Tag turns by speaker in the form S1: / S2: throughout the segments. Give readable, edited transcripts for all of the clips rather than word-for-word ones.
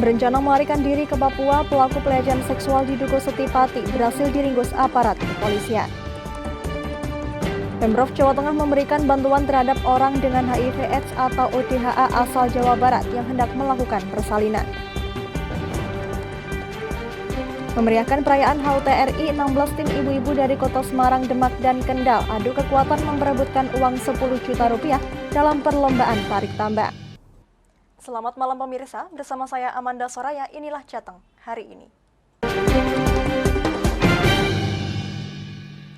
S1: Berencana melarikan diri ke Papua, pelaku pelecehan seksual di Dukuh Seti Pati berhasil diringkus aparat kepolisian. Pemprov Jawa Tengah memberikan bantuan terhadap orang dengan HIV/AIDS atau ODHA asal Jawa Barat yang hendak melakukan persalinan. Memeriahkan perayaan HUT RI, 16 tim ibu-ibu dari Kota Semarang, Demak, dan Kendal adu kekuatan memperebutkan uang 10 juta rupiah dalam perlombaan tarik tambang. Selamat malam pemirsa, bersama saya Amanda Soraya, inilah Jateng hari ini.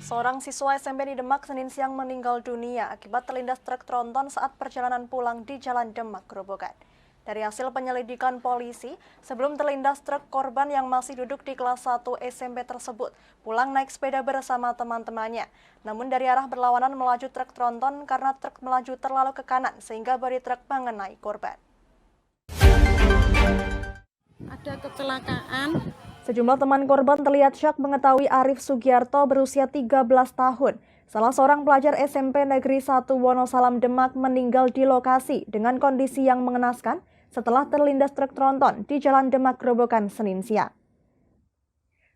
S1: Seorang siswa SMP di Demak Senin siang meninggal dunia akibat terlindas truk tronton saat perjalanan pulang di Jalan Demak, Grobogan. Dari hasil penyelidikan polisi, sebelum terlindas truk, korban yang masih duduk di kelas 1 SMP tersebut pulang naik sepeda bersama teman-temannya. Namun dari arah berlawanan melaju truk tronton karena truk melaju terlalu ke kanan sehingga bodi truk mengenai korban.
S2: Ada kecelakaan.
S1: Sejumlah teman korban terlihat syok mengetahui Arif Sugiarto berusia 13 tahun, salah seorang pelajar SMP Negeri 1 Wonosalam Demak meninggal di lokasi dengan kondisi yang mengenaskan setelah terlindas truk tronton di Jalan Demak Grobogan Senin siang.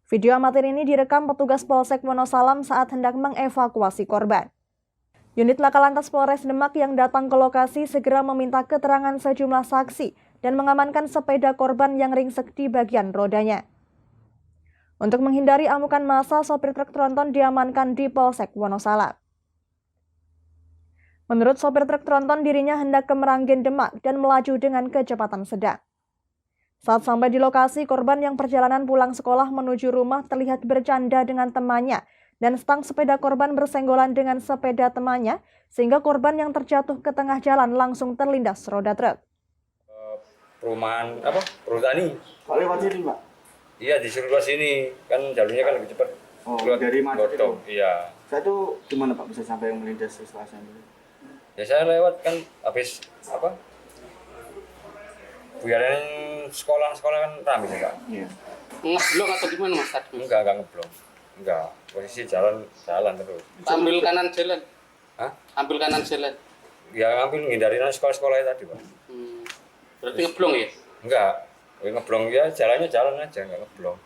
S1: Video amatir ini direkam petugas Polsek Wonosalam saat hendak mengevakuasi korban. Unit Laka Lantas Polres Demak yang datang ke lokasi segera meminta keterangan sejumlah saksi dan mengamankan sepeda korban yang ringsek di bagian rodanya. Untuk menghindari amukan massa, sopir truk tronton diamankan di Polsek Wonosalam. Menurut sopir truk tronton, dirinya hendak ke Meranggen Demak dan melaju dengan kecepatan sedang. Saat sampai di lokasi, korban yang perjalanan pulang sekolah menuju rumah terlihat bercanda dengan temannya dan stang sepeda korban bersenggolan dengan sepeda temannya sehingga korban yang terjatuh ke tengah jalan langsung terlindas roda truk.
S3: Perumahan Perhutani.
S4: Pak lewat sini, Pak?
S3: Iya, disuruh ke sini. Kan jalurnya kan lebih cepat.
S4: Oh, dari Macet itu?
S3: Iya.
S4: Saya tuh gimana, Pak, bisa sampai yang melindas setelah saya dulu?
S3: Ya saya lewat kan habis buyaran sekolah kan ramai ya, Kak.
S4: Iya.
S2: Ngeblok atau gimana, Mas?
S3: Enggak ngeblok. Enggak. Posisi jalan terus.
S2: Ambil kanan jalan.
S3: Hah?
S2: Ambil kanan jalan.
S3: Ya ngambil ngindarin sekolah tadi, Pak.
S2: Berarti ngeblong ya?
S3: Enggak. Ngeblong ya, jalannya jalan aja, enggak ngeblong.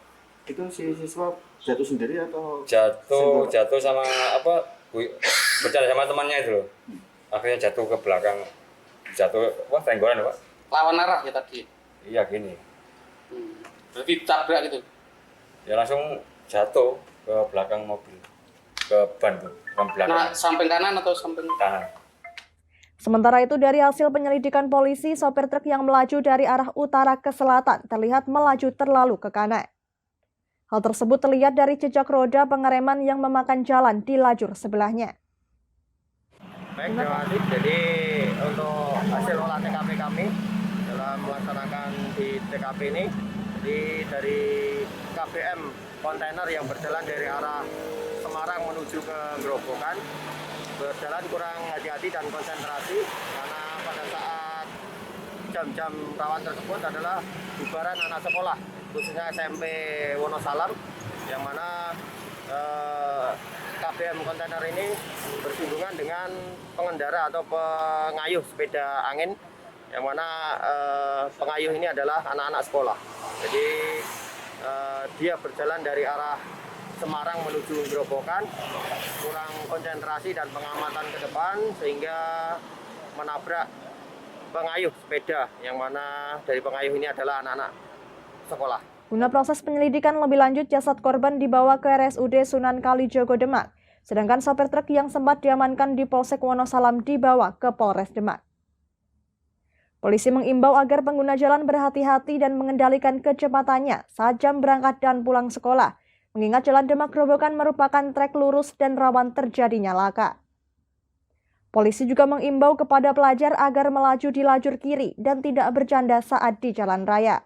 S4: Itu si siswa jatuh sendiri atau?
S3: Jatuh sama bercanda sama temannya itu loh. Akhirnya jatuh ke belakang. Tenggoran, Pak.
S2: Lawan arah ya tadi?
S3: Iya, gini.
S2: Berarti tabrak gitu?
S3: Ya langsung jatuh ke belakang mobil. Ke ban tuh, ke belakang.
S2: Nah, samping kanan atau samping
S3: kanan?
S1: Sementara itu, dari hasil penyelidikan polisi, sopir truk yang melaju dari arah utara ke selatan terlihat melaju terlalu ke kanan. Hal tersebut terlihat dari jejak roda pengereman yang memakan jalan di lajur sebelahnya.
S5: Baik, terima kasih. Jadi untuk hasil olah TKP kami dalam melaksanakan di TKP ini, jadi dari KBM kontainer yang berjalan dari arah Semarang menuju ke Grobogan, berjalan kurang hati-hati dan konsentrasi karena pada saat jam-jam rawan tersebut adalah bubaran anak sekolah, khususnya SMP Wonosalam, yang mana KBM kontainer ini bersinggungan dengan pengendara atau pengayuh sepeda angin, yang mana pengayuh ini adalah anak-anak sekolah. Jadi dia berjalan dari arah Semarang menuju Grobogan, kurang konsentrasi dan pengamatan ke depan sehingga menabrak pengayuh sepeda, yang mana dari pengayuh ini adalah anak-anak sekolah.
S1: Guna proses penyelidikan lebih lanjut, jasad korban dibawa ke RSUD Sunan Kalijogo Demak, sedangkan sopir truk yang sempat diamankan di Polsek Wonosalam dibawa ke Polres Demak. Polisi mengimbau agar pengguna jalan berhati-hati dan mengendalikan kecepatannya saat jam berangkat dan pulang sekolah, mengingat Jalan Demak Grobogan merupakan trek lurus dan rawan terjadinya laka. Polisi juga mengimbau kepada pelajar agar melaju di lajur kiri dan tidak bercanda saat di jalan raya.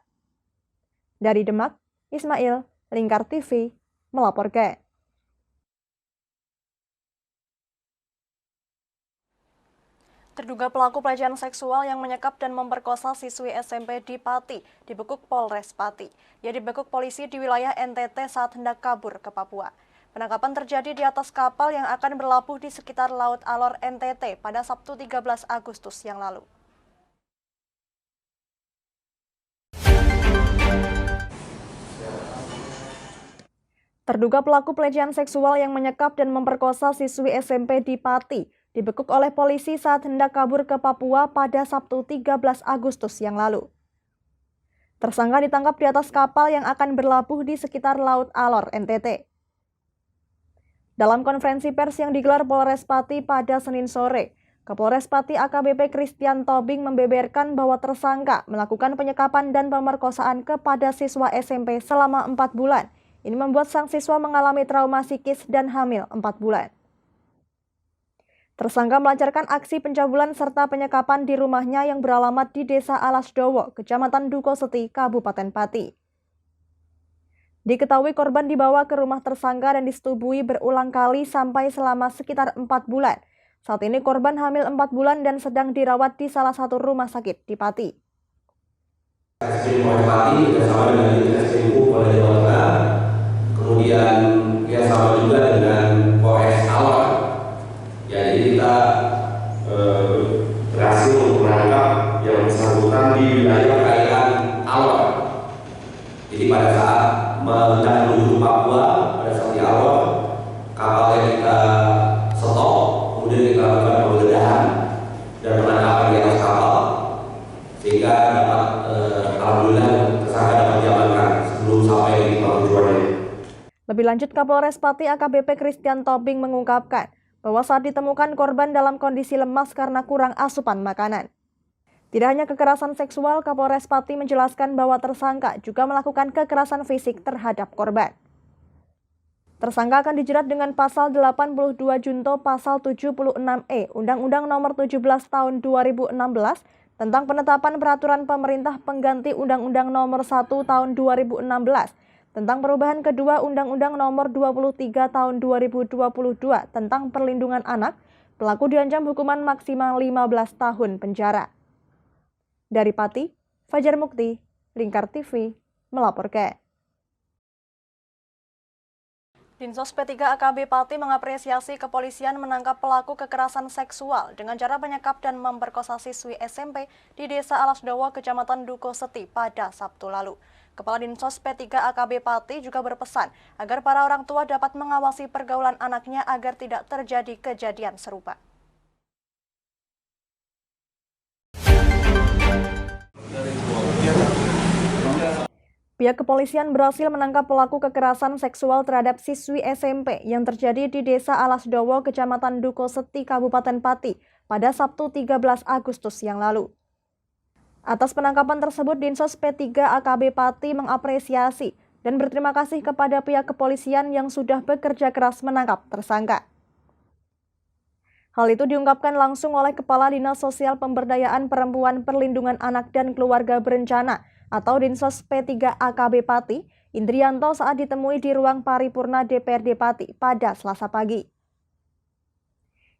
S1: Dari Demak, Ismail, Lingkar TV, melaporkan. Terduga pelaku pelecehan seksual yang menyekap dan memperkosa siswi SMP di Pati dibekuk Polres Pati. Ia dibekuk polisi di wilayah NTT saat hendak kabur ke Papua. Penangkapan terjadi di atas kapal yang akan berlabuh di sekitar Laut Alor NTT pada Sabtu 13 Agustus yang lalu. Terduga pelaku pelecehan seksual yang menyekap dan memperkosa siswi SMP di Pati dibekuk oleh polisi saat hendak kabur ke Papua pada Sabtu 13 Agustus yang lalu. Tersangka ditangkap di atas kapal yang akan berlabuh di sekitar Laut Alor, NTT. Dalam konferensi pers yang digelar Polres Pati pada Senin sore, Kapolres Pati AKBP Christian Tobing membeberkan bahwa tersangka melakukan penyekapan dan pemerkosaan kepada siswa SMP selama 4 bulan. Ini membuat sang siswa mengalami trauma psikis dan hamil 4 bulan. Tersangka melancarkan aksi pencabulan serta penyekapan di rumahnya yang beralamat di Desa Alasdowo, Kecamatan Dukoseti, Kabupaten Pati. Diketahui korban dibawa ke rumah tersangka dan disetubui berulang kali sampai selama sekitar 4 bulan. Saat ini korban hamil 4 bulan dan sedang dirawat di salah satu rumah sakit di Pati.
S6: Pati bersama dengan Dinas Polda Jawa Tengah, kemudian sama juga dengan Polres Alor. Jadi kita berhasil menangkap yang bersangkutan di wilayah perairan Alor. Jadi pada saat menuju Papua, pada saat di Alor, kapal yang kita stop, kemudian kita lakukan penggeledahan dan penangkapan di atas kapal, sehingga dapat alhamdulillah tersangka dapat diamankan sebelum sampai di tujuannya.
S1: Lebih lanjut, Kapolres Pati AKBP Christian Tobing mengungkapkan bahwa saat ditemukan korban dalam kondisi lemas karena kurang asupan makanan. Tidak hanya kekerasan seksual, Kapolres Pati menjelaskan bahwa tersangka juga melakukan kekerasan fisik terhadap korban. Tersangka akan dijerat dengan pasal 82 Junto pasal 76E Undang-Undang Nomor 17 Tahun 2016 tentang penetapan peraturan pemerintah pengganti Undang-Undang Nomor 1 Tahun 2016 tentang perubahan kedua Undang-Undang Nomor 23 Tahun 2022 tentang perlindungan anak. Pelaku diancam hukuman maksimal 15 tahun penjara. Dari Pati, Fajar Mukti, Lingkar TV, melaporkan. Dinsos P3 AKB Pati mengapresiasi kepolisian menangkap pelaku kekerasan seksual dengan cara menyekap dan memperkosa siswi SMP di Desa Alasdowo, Kecamatan Dukoseti pada Sabtu lalu. Kepala Dinsos P3 AKB Pati juga berpesan agar para orang tua dapat mengawasi pergaulan anaknya agar tidak terjadi kejadian serupa. Pihak kepolisian berhasil menangkap pelaku kekerasan seksual terhadap siswi SMP yang terjadi di Desa Alasdowo, Kecamatan Dukoseti, Kabupaten Pati pada Sabtu 13 Agustus yang lalu. Atas penangkapan tersebut, Dinsos P3 AKB Pati mengapresiasi dan berterima kasih kepada pihak kepolisian yang sudah bekerja keras menangkap tersangka. Hal itu diungkapkan langsung oleh Kepala Dinas Sosial Pemberdayaan Perempuan, Perlindungan Anak dan Keluarga Berencana atau Dinsos P3 AKB Pati, Indrianto saat ditemui di ruang paripurna DPRD Pati pada Selasa pagi.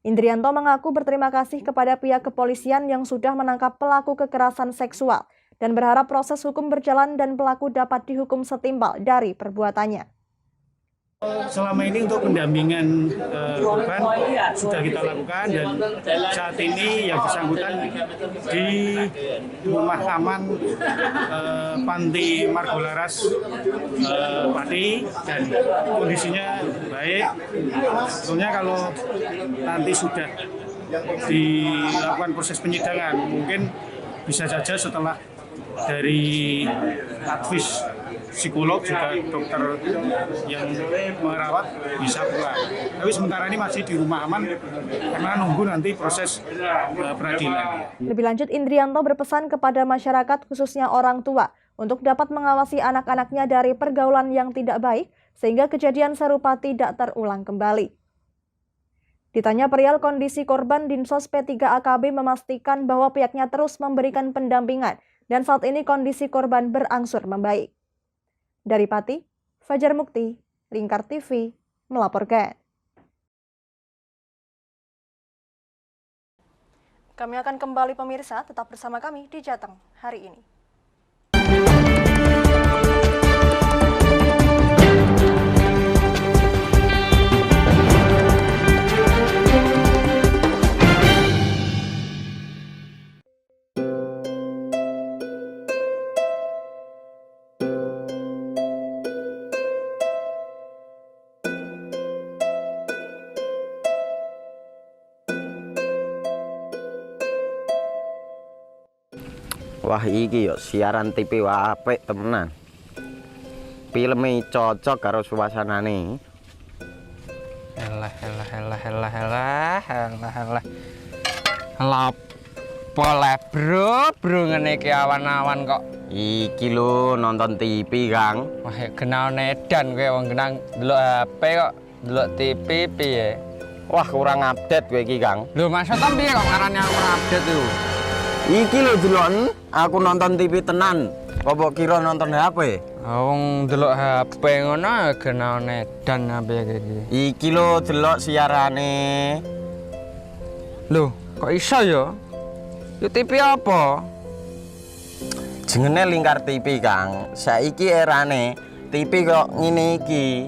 S1: Indrianto mengaku berterima kasih kepada pihak kepolisian yang sudah menangkap pelaku kekerasan seksual dan berharap proses hukum berjalan dan pelaku dapat dihukum setimpal dari perbuatannya.
S7: Selama ini untuk pendampingan korban sudah kita lakukan dan saat ini yang bersangkutan di rumah aman Panti Margolaras Pati dan kondisinya baik. Tentunya kalau nanti sudah dilakukan proses penyidangan mungkin bisa saja setelah dari advis psikolog juga dokter yang merawat bisa pulang. Tapi sementara ini masih di rumah aman karena nunggu nanti proses peradilan.
S1: Lebih lanjut, Indrianto berpesan kepada masyarakat khususnya orang tua untuk dapat mengawasi anak-anaknya dari pergaulan yang tidak baik sehingga kejadian serupa tidak terulang kembali. Ditanya perihal kondisi korban, Dinsos P3 AKB memastikan bahwa pihaknya terus memberikan pendampingan dan saat ini kondisi korban berangsur membaik. Dari Pati, Fajar Mukti, Lingkar TV, melaporkan. Kami akan kembali pemirsa, tetap bersama kami di Jateng hari ini.
S8: Wah iki yo siaran TV apik temenan. Filme cocok karo suasanane.
S9: Elah. Lapo le bro ngene iki awan-awan kok.
S8: Iki lho nonton TV, Kang.
S9: Wah, kenal nedan kowe wong genang delok HP kok delok TV piye?
S8: Wah kurang update kowe iki, Kang.
S9: Lho maksudnya piye kok ngarane aku update itu?
S8: Iki lho deloken aku nonton TV tenan. Apa kira nonton HP?
S9: Wong delok HP ngono kenal nedan apa iki.
S8: Iki lho delok siarane.
S9: Lho, kok iso ya? Yo TV apa?
S8: Jenenge Lingkar TV, Kang. Saiki erane TV kok ngene iki.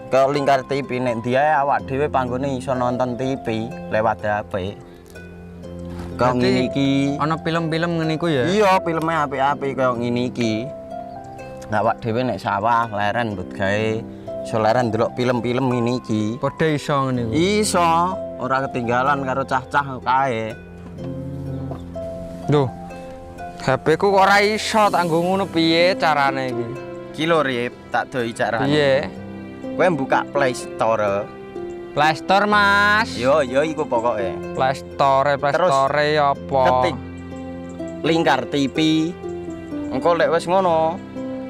S8: Kok Lingkar TV nek diae awak dhewe panggone iso nonton TV lewat HP. Kok ngene iki.
S9: Ana film-film ngene iku ya?
S8: Iya, filme apik-apik kaya ngene iki. Awak dhewe nek sawah leren mbut gawe iso leren delok film-film ngene iki.
S9: Padha iso ngene iku.
S8: Iso, ora ketinggalan karo cah-cah kae.
S9: Duh. HP ku kok ora iso tak nggo ngono piye carane iki?
S8: Iki lho Rip, tak doi carane.
S9: Piye?
S8: Kowe buka Play Store.
S9: Play Store, Mas.
S8: Yo iku pokoke.
S9: Play Store apa?
S8: Ketik Lingkar TV. Engko lek wis ngono,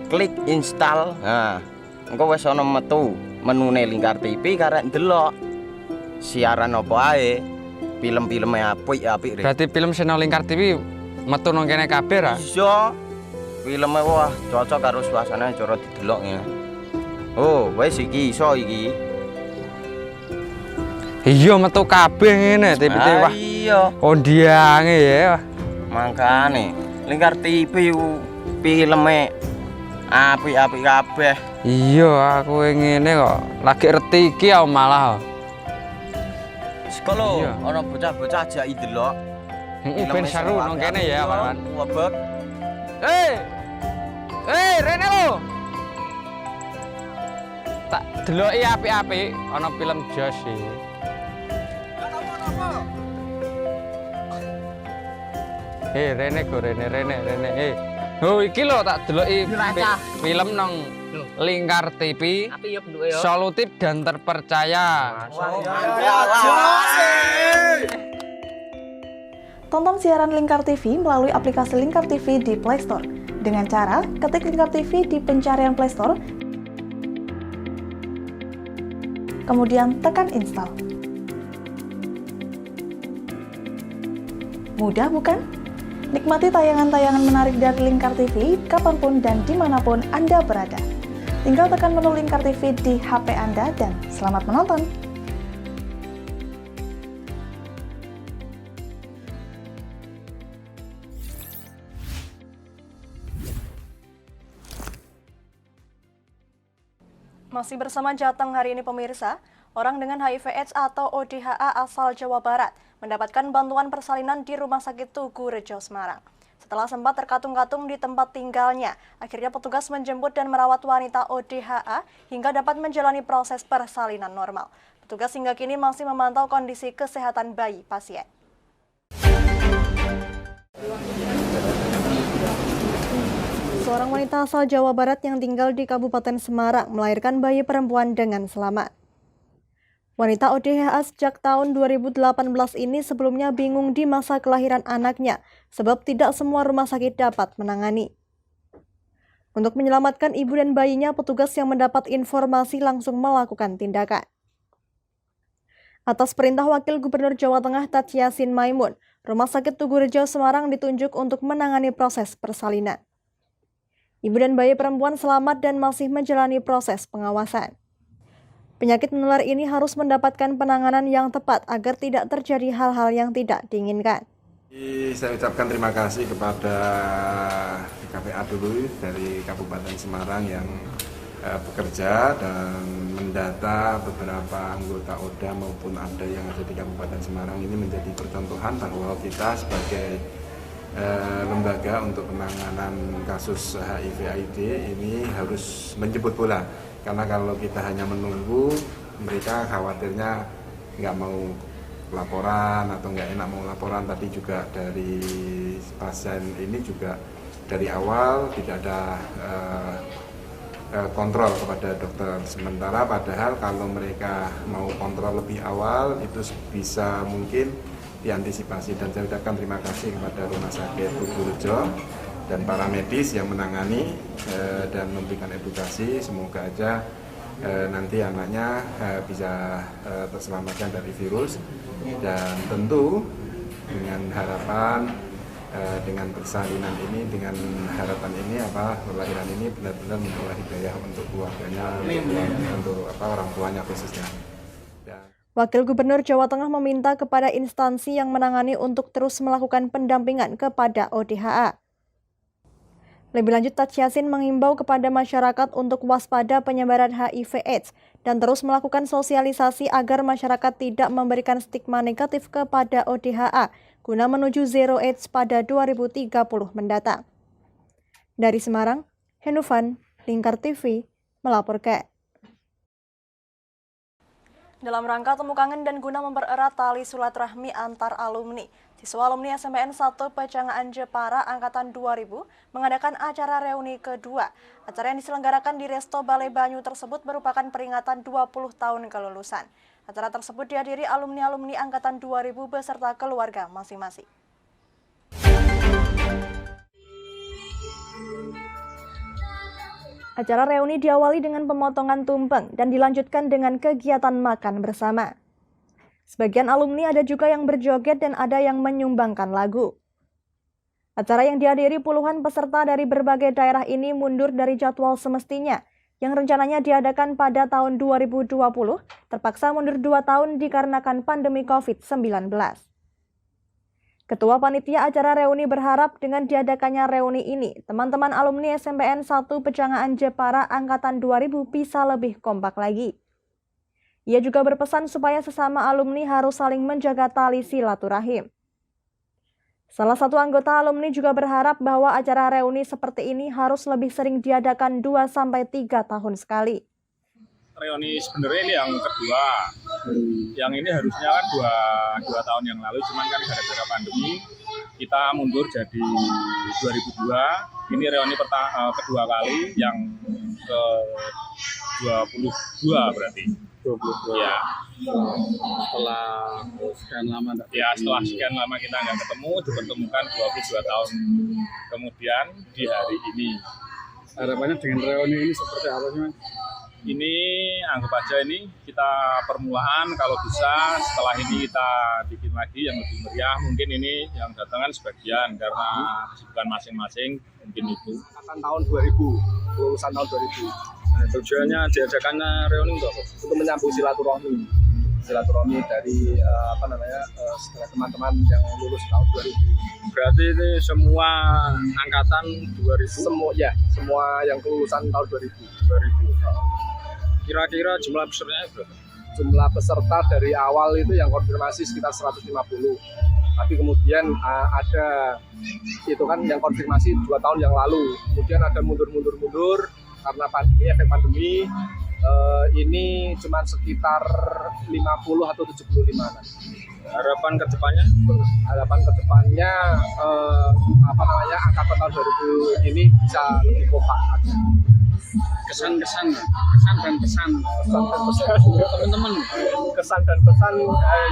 S8: klik install. Nah, engko wis ana metu menune Lingkar TV karek ndelok siaran apa ae. Film-filme apik-apik.
S9: Berarti film channel Lingkar TV metu nang kene kabeh ra?
S8: Iya. Filme wah cocok karo suasana cara didelok ya. Oh, wis iki iso iki.
S9: Iya metu kabeh ngene TV-TV wah.
S8: Iya.
S9: Kondiange ya.
S8: Makane Lingkar TV filme apik-apik kabeh.
S9: Iya, aku ngene kok. Lagi reti iki aku malah.
S8: Sekolo
S9: Iya.
S8: ana bocah-bocah ajak ndelok.
S9: Heeh, ben seru nang kene ya, kawan.
S8: Wabek.
S9: Rene lo. Tak deloki apik-apik ana film Jos iki. Rene go Rene. Oh iki lho tak deloki film nang Lingkar TV. Solutif dan terpercaya.
S1: Tonton siaran Lingkar TV melalui aplikasi Lingkar TV di Play Store. Dengan cara ketik Lingkar TV di pencarian Play Store, kemudian tekan install. Mudah bukan? Nikmati tayangan-tayangan menarik dari Lingkar TV kapanpun dan dimanapun Anda berada. Tinggal tekan menu Lingkar TV di HP Anda dan selamat menonton! Masih bersama Jateng hari ini pemirsa, orang dengan HIV/AIDS atau ODHA asal Jawa Barat mendapatkan bantuan persalinan di Rumah Sakit Tugu Rejo Semarang. Setelah sempat terkatung-katung di tempat tinggalnya, akhirnya petugas menjemput dan merawat wanita ODHA hingga dapat menjalani proses persalinan normal. Petugas hingga kini masih memantau kondisi kesehatan bayi pasien. Seorang wanita asal Jawa Barat yang tinggal di Kabupaten Semarang melahirkan bayi perempuan dengan selamat. Wanita ODHA sejak tahun 2018 ini sebelumnya bingung di masa kelahiran anaknya sebab tidak semua rumah sakit dapat menangani. Untuk menyelamatkan ibu dan bayinya, petugas yang mendapat informasi langsung melakukan tindakan. Atas perintah Wakil Gubernur Jawa Tengah Tat Yassin Maimun, Rumah Sakit Tugu Rejo Semarang ditunjuk untuk menangani proses persalinan. Ibu dan bayi perempuan selamat dan masih menjalani proses pengawasan. Penyakit menular ini harus mendapatkan penanganan yang tepat agar tidak terjadi hal-hal yang tidak diinginkan.
S10: Saya ucapkan terima kasih kepada KPA dulu dari Kabupaten Semarang yang bekerja dan mendata beberapa anggota ODA maupun ADA yang ada di Kabupaten Semarang. Ini menjadi percontohan bahwa kita sebagai lembaga untuk penanganan kasus HIV/AIDS ini harus menjemput bola, karena kalau kita hanya menunggu, mereka khawatirnya nggak mau laporan atau nggak enak mau laporan. Tadi juga dari pasien ini juga dari awal tidak ada kontrol kepada dokter sementara, padahal kalau mereka mau kontrol lebih awal itu bisa mungkin diantisipasi. Dan saya ucapkan terima kasih kepada Rumah Sakit Tugurejo dan para medis yang menangani dan memberikan edukasi. Semoga aja nanti anaknya bisa terselamatkan dari virus, dan tentu dengan harapan dengan persalinan ini, dengan harapan ini pelahiran ini benar-benar membawa hidayah untuk keluarganya, untuk orang tuanya khususnya.
S1: Wakil Gubernur Jawa Tengah meminta kepada instansi yang menangani untuk terus melakukan pendampingan kepada ODHA. Lebih lanjut, Taj Yassin mengimbau kepada masyarakat untuk waspada penyebaran HIV/AIDS dan terus melakukan sosialisasi agar masyarakat tidak memberikan stigma negatif kepada ODHA guna menuju Zero AIDS pada 2030 mendatang. Dari Semarang, Henufan, Lingkar TV, melaporkan. Dalam rangka temu kangen dan guna mempererat tali silaturahmi antar alumni, siswa alumni SMPN 1 Pecangaan Jepara Angkatan 2000 mengadakan acara reuni kedua. Acara yang diselenggarakan di Resto Balai Banyu tersebut merupakan peringatan 20 tahun kelulusan. Acara tersebut dihadiri alumni-alumni Angkatan 2000 beserta keluarga masing-masing. Acara reuni diawali dengan pemotongan tumpeng dan dilanjutkan dengan kegiatan makan bersama. Sebagian alumni ada juga yang berjoget dan ada yang menyumbangkan lagu. Acara yang dihadiri puluhan peserta dari berbagai daerah ini mundur dari jadwal semestinya, yang rencananya diadakan pada tahun 2020, terpaksa mundur 2 tahun dikarenakan pandemi COVID-19. Ketua Panitia acara reuni berharap dengan diadakannya reuni ini, teman-teman alumni SMPN 1 Pecangaan Jepara Angkatan 2000 bisa lebih kompak lagi. Ia juga berpesan supaya sesama alumni harus saling menjaga tali silaturahim. Salah satu anggota alumni juga berharap bahwa acara reuni seperti ini harus lebih sering diadakan 2-3 tahun sekali.
S11: Reuni sebenarnya ini yang kedua. Yang ini harusnya kan dua tahun yang lalu, cuman kan gara-gara pandemi kita mundur jadi 2002. Ini reuni kedua kali, yang ke 22 berarti. 22. Ya.
S2: Setelah sekian lama
S11: setelah sekian lama kita nggak ketemu, dipertemukan 22 tahun kemudian di hari ini.
S2: Harapannya dengan reuni ini seperti apa sih, Mas?
S11: Ini anggap aja ini kita permulaan, kalau bisa setelah ini kita bikin lagi yang lebih meriah. Mungkin ini yang datangan sebagian karena kesibukan masing-masing, mungkin itu.
S5: Akan tahun 2000, lulusan tahun 2000.
S11: Nah, tujuannya diadakannya reuni untuk apa?
S5: Untuk menyambung silaturahmi dari setelah teman-teman yang lulus tahun 2000.
S11: Berarti ini semua angkatan 2000?
S5: Semua yang kelulusan tahun 2000.
S11: Kira-kira jumlah pesertanya berapa?
S5: Jumlah peserta dari awal itu yang konfirmasi sekitar 150. Tapi kemudian ada itu kan yang konfirmasi 2 tahun yang lalu. Kemudian ada mundur karena efek pandemi. Ini cuma sekitar 50 atau 75.
S11: Harapan ke depannya?
S5: Angkatan tahun 2000 ini bisa lebih kompak.
S2: Kesan dan pesan teman-teman.
S5: Kesan dan pesan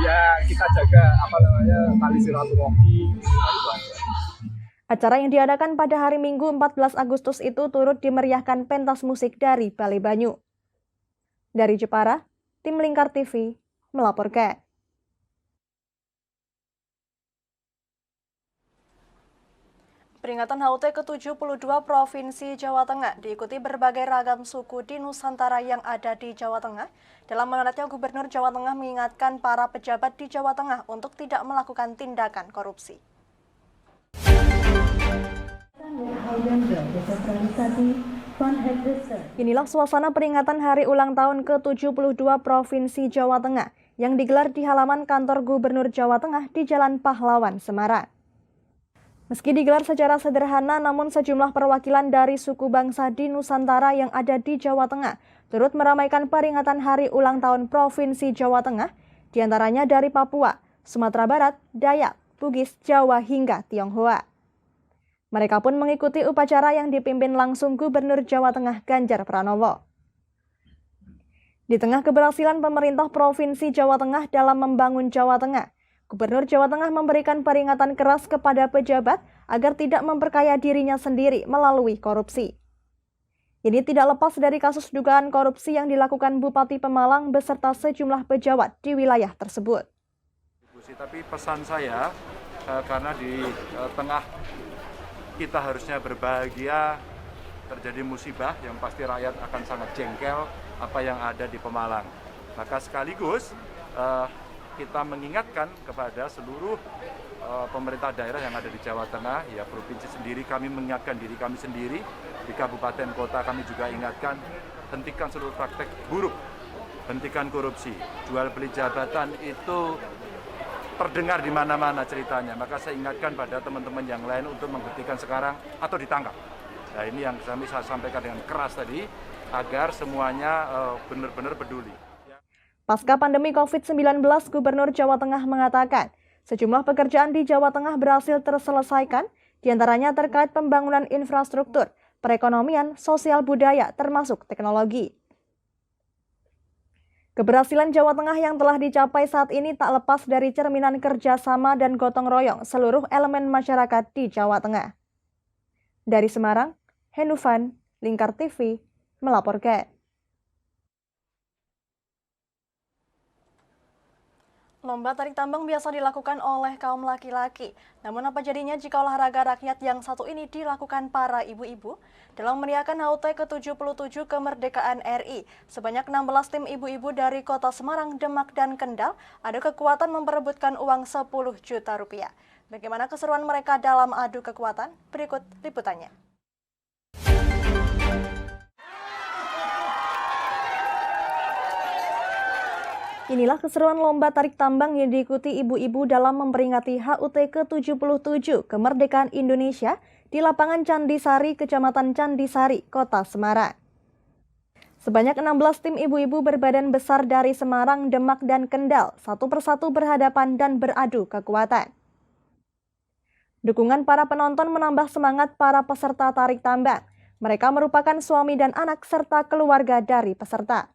S5: ya kita jaga tali silaturahmi.
S1: Acara yang diadakan pada hari Minggu 14 Agustus itu turut dimeriahkan pentas musik dari Balai Banyu. Dari Jepara, tim Lingkar TV melaporkan. Peringatan HUT ke-72 Provinsi Jawa Tengah diikuti berbagai ragam suku di Nusantara yang ada di Jawa Tengah. Dalam mengenatnya, Gubernur Jawa Tengah mengingatkan para pejabat di Jawa Tengah untuk tidak melakukan tindakan korupsi. Inilah suasana peringatan hari ulang tahun ke-72 Provinsi Jawa Tengah yang digelar di halaman kantor Gubernur Jawa Tengah di Jalan Pahlawan, Semarang. Meski digelar secara sederhana, namun sejumlah perwakilan dari suku bangsa di Nusantara yang ada di Jawa Tengah turut meramaikan peringatan hari ulang tahun Provinsi Jawa Tengah, diantaranya dari Papua, Sumatera Barat, Dayak, Bugis, Jawa hingga Tionghoa. Mereka pun mengikuti upacara yang dipimpin langsung Gubernur Jawa Tengah Ganjar Pranowo. Di tengah keberhasilan pemerintah Provinsi Jawa Tengah dalam membangun Jawa Tengah, Gubernur Jawa Tengah memberikan peringatan keras kepada pejabat agar tidak memperkaya dirinya sendiri melalui korupsi. Ini tidak lepas dari kasus dugaan korupsi yang dilakukan Bupati Pemalang beserta sejumlah pejabat di wilayah tersebut.
S12: Tapi pesan saya, karena di tengah kita harusnya berbahagia, terjadi musibah yang pasti rakyat akan sangat jengkel apa yang ada di Pemalang. Maka sekaligus kita mengingatkan kepada seluruh pemerintah daerah yang ada di Jawa Tengah, ya provinsi sendiri, kami mengingatkan diri kami sendiri, di kabupaten kota kami juga ingatkan, hentikan seluruh praktek buruk, hentikan korupsi, jual beli jabatan itu terdengar di mana-mana ceritanya. Maka saya ingatkan pada teman-teman yang lain untuk menghentikan sekarang atau ditangkap. Nah ini yang kami saya sampaikan dengan keras tadi, agar semuanya benar-benar peduli.
S1: Pasca pandemi COVID-19, Gubernur Jawa Tengah mengatakan sejumlah pekerjaan di Jawa Tengah berhasil terselesaikan, diantaranya terkait pembangunan infrastruktur, perekonomian, sosial budaya, termasuk teknologi. Keberhasilan Jawa Tengah yang telah dicapai saat ini tak lepas dari cerminan kerjasama dan gotong royong seluruh elemen masyarakat di Jawa Tengah. Dari Semarang, Henufan, Lingkar TV, melaporkan. Lomba tarik tambang biasa dilakukan oleh kaum laki-laki. Namun apa jadinya jika olahraga rakyat yang satu ini dilakukan para ibu-ibu? Dalam meriahkan HUT ke-77 kemerdekaan RI, sebanyak 16 tim ibu-ibu dari Kota Semarang, Demak, dan Kendal adu kekuatan memperebutkan uang 10 juta rupiah. Bagaimana keseruan mereka dalam adu kekuatan? Berikut liputannya. Inilah keseruan lomba tarik tambang yang diikuti ibu-ibu dalam memperingati HUT ke-77 kemerdekaan Indonesia di lapangan Candisari, Kecamatan Candisari, Kota Semarang. Sebanyak 16 tim ibu-ibu berbadan besar dari Semarang, Demak, dan Kendal satu persatu berhadapan dan beradu kekuatan. Dukungan para penonton menambah semangat para peserta tarik tambang. Mereka merupakan suami dan anak serta keluarga dari peserta.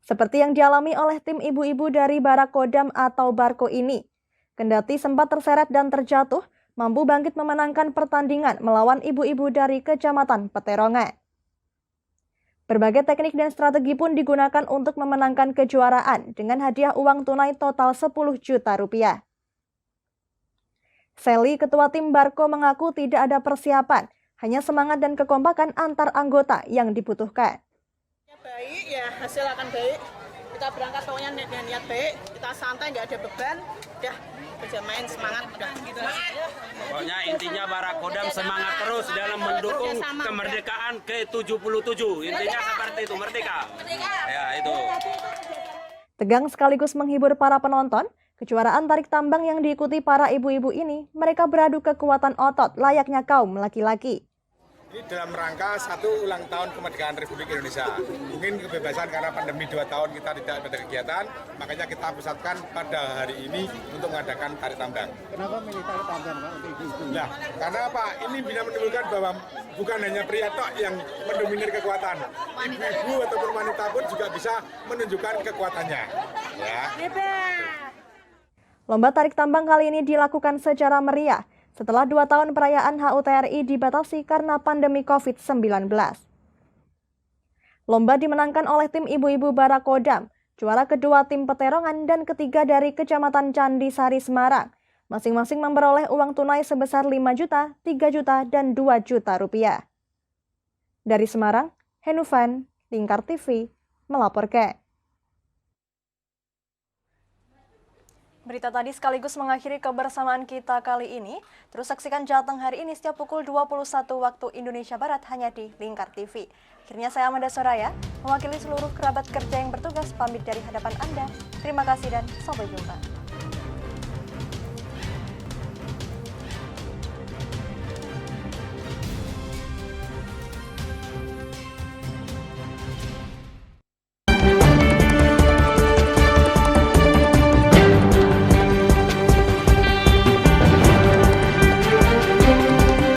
S1: Seperti yang dialami oleh tim ibu-ibu dari Barakodam atau Barko ini. Kendati sempat terseret dan terjatuh, mampu bangkit memenangkan pertandingan melawan ibu-ibu dari Kecamatan Peterongan. Berbagai teknik dan strategi pun digunakan untuk memenangkan kejuaraan dengan hadiah uang tunai total 10 juta rupiah. Sally, ketua tim Barko, mengaku tidak ada persiapan, hanya semangat dan kekompakan antar anggota yang dibutuhkan.
S13: Baik ya, hasil akan baik. Kita berangkat pokoknya dengan niat baik, kita santai, nggak ada beban, udah kerja main semangat udah.
S14: Pokoknya intinya Barakodam semangat terus dalam mendukung kemerdekaan ke-77. Intinya seperti itu, merdeka. Ya itu.
S1: Tegang sekaligus menghibur para penonton, kejuaraan tarik tambang yang diikuti para ibu-ibu ini, mereka beradu kekuatan otot layaknya kaum laki-laki.
S15: Ini dalam rangka 1 ulang tahun kemerdekaan Republik Indonesia. Mungkin kebebasan karena pandemi 2 tahun kita tidak ada kegiatan, makanya kita pusatkan pada hari ini untuk mengadakan tarik tambang.
S16: Kenapa milih tarik tambang, Pak?
S15: Nah, karena apa? Ini bisa menimbulkan bahwa bukan hanya pria tok yang mendominir kekuatan. Ibu-ibu ataupun wanita pun juga bisa menunjukkan kekuatannya. Ya.
S1: Lomba tarik tambang kali ini dilakukan secara meriah setelah 2 tahun perayaan HUT RI dibatasi karena pandemi COVID-19. Lomba dimenangkan oleh tim ibu-ibu Barakodam, juara kedua tim Peterongan, dan ketiga dari Kecamatan Candisari, Semarang. Masing-masing memperoleh uang tunai sebesar 5 juta, 3 juta, dan 2 juta rupiah. Dari Semarang, Henufan, Lingkar TV, melaporkan. Berita tadi sekaligus mengakhiri kebersamaan kita kali ini. Terus saksikan Jateng hari ini setiap pukul 21 waktu Indonesia Barat hanya di Lingkar TV. Akhirnya saya Amanda Soraya, mewakili seluruh kerabat kerja yang bertugas pamit dari hadapan Anda. Terima kasih dan sampai jumpa.